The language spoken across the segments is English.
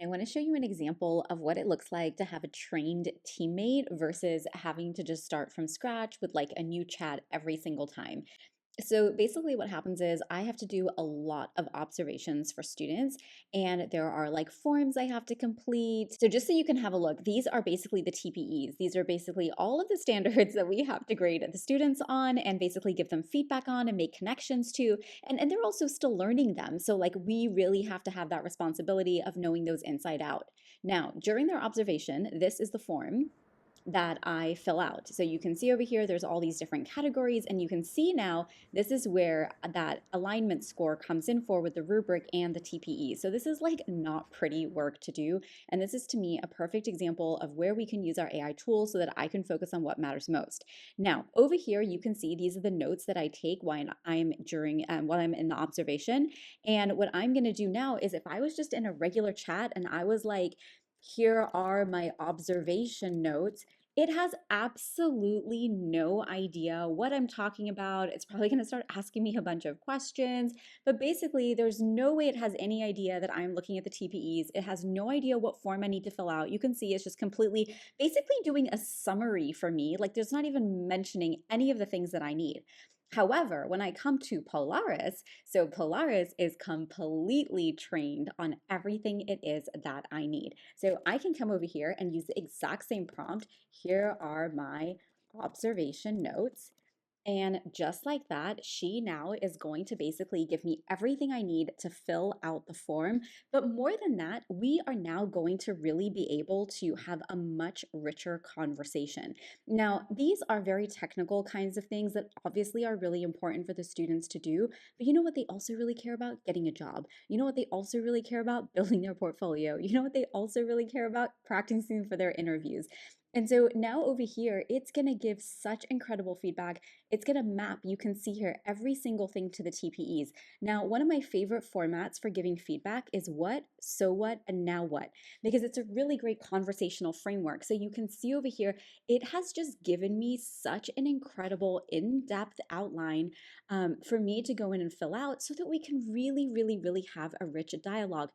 I want to show you an example of what it looks like to have a trained teammate versus having to just start from scratch with like a new chat every single time. So basically, what happens is I have to do a lot of observations for students, and there are like forms I have to complete. So, just so you can have a look, these are basically the TPEs. These are basically all of the standards that we have to grade the students on and basically give them feedback on and make connections to. And they're also still learning them. So, like, we really have to have that responsibility of knowing those inside out. Now, during their observation, this is the form that I fill out. So you can see over here, there's all these different categories, and you can see now this is where that alignment score comes in for with the rubric and the TPE. So this is like not pretty work to do. And this is to me a perfect example of where we can use our AI tools so that I can focus on what matters most. Now, over here, you can see these are the notes that I take while I'm in the observation. And what I'm going to do now is if I was just in a regular chat and I was like, here are my observation notes, it has absolutely no idea what I'm talking about. It's probably going to start asking me a bunch of questions, but basically, there's no way it has any idea that I'm looking at the TPEs. It has no idea what form I need to fill out. You can see it's just completely basically doing a summary for me. Like, there's not even mentioning any of the things that I need. However, when I come to Polaris, so Polaris is completely trained on everything it is that I need. So I can come over here and use the exact same prompt. Here are my observation notes. And just like that, she now is going to basically give me everything I need to fill out the form. But more than that, we are now going to really be able to have a much richer conversation. Now, these are very technical kinds of things that obviously are really important for the students to do. But you know what they also really care about? Getting a job. You know what they also really care about? Building their portfolio. You know what they also really care about? Practicing for their interviews. And so now over here, it's going to give such incredible feedback. It's going to map, you can see here, every single thing to the TPEs. Now, one of my favorite formats for giving feedback is what, so what, and now what, because it's a really great conversational framework. So you can see over here, it has just given me such an incredible in-depth outline for me to go in and fill out so that we can really have a rich dialogue.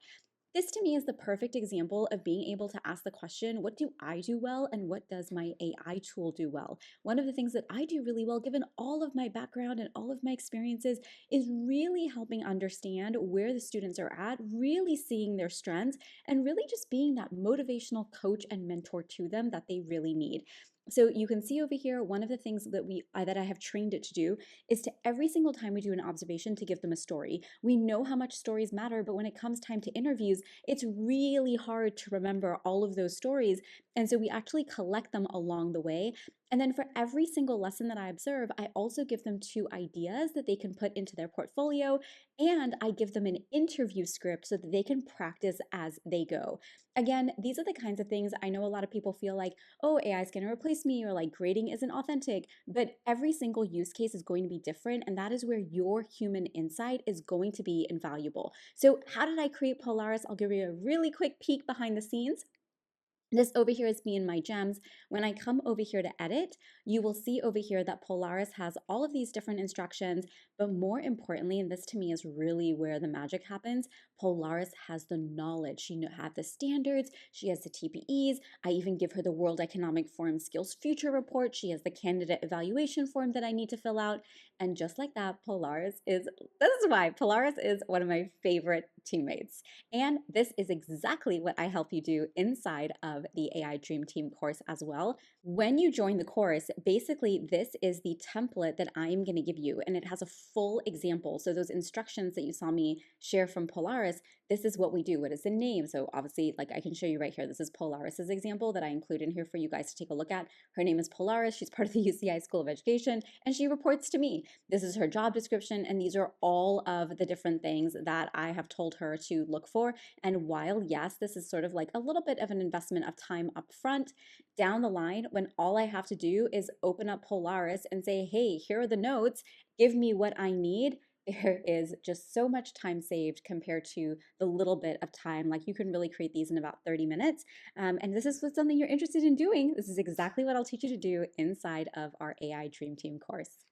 This to me is the perfect example of being able to ask the question, what do I do well and what does my AI tool do well? One of the things that I do really well, given all of my background and all of my experiences, is really helping understand where the students are at, really seeing their strengths, and really just being that motivational coach and mentor to them that they really need. So you can see over here, one of the things that I have trained it to do is to every single time we do an observation to give them a story. We know how much stories matter, but when it comes time to interviews, it's really hard to remember all of those stories. And so we actually collect them along the way. And then for every single lesson that I observe, I also give them two ideas that they can put into their portfolio. And I give them an interview script so that they can practice as they go. Again, these are the kinds of things I know a lot of people feel like, oh, AI is going to replace me, or like grading isn't authentic. But every single use case is going to be different. And that is where your human insight is going to be invaluable. So, how did I create Polaris? I'll give you a really quick peek behind the scenes. This over here is me and my gems. When I come over here to edit, you will see over here that Polaris has all of these different instructions, but more importantly, and this to me is really where the magic happens, Polaris has the knowledge. She has the standards, she has the TPEs. I even give her the World Economic Forum Skills Future Report. She has the candidate evaluation form that I need to fill out. And just like that, this is why Polaris is one of my favorite teammates. And this is exactly what I help you do inside of the AI Dream Team course as well. When you join the course, basically this is the template that I'm going to give you, and it has a full example. So those instructions that you saw me share from Polaris, this is what we do. What is the name? So obviously, like I can show you right here, this is Polaris's example that I include in here for you guys to take a look at. Her name is Polaris. She's part of the UCI School of Education, and she reports to me. This is her job description, and these are all of the different things that I have told her to look for. And while, yes, this is sort of like a little bit of an investment of time up front, down the line, when all I have to do is open up Polaris and say, hey, here are the notes, give me what I need, there is just so much time saved compared to the little bit of time. Like, you can really create these in about 30 minutes. And this is something you're interested in doing. This is exactly what I'll teach you to do inside of our AI Dream Team course.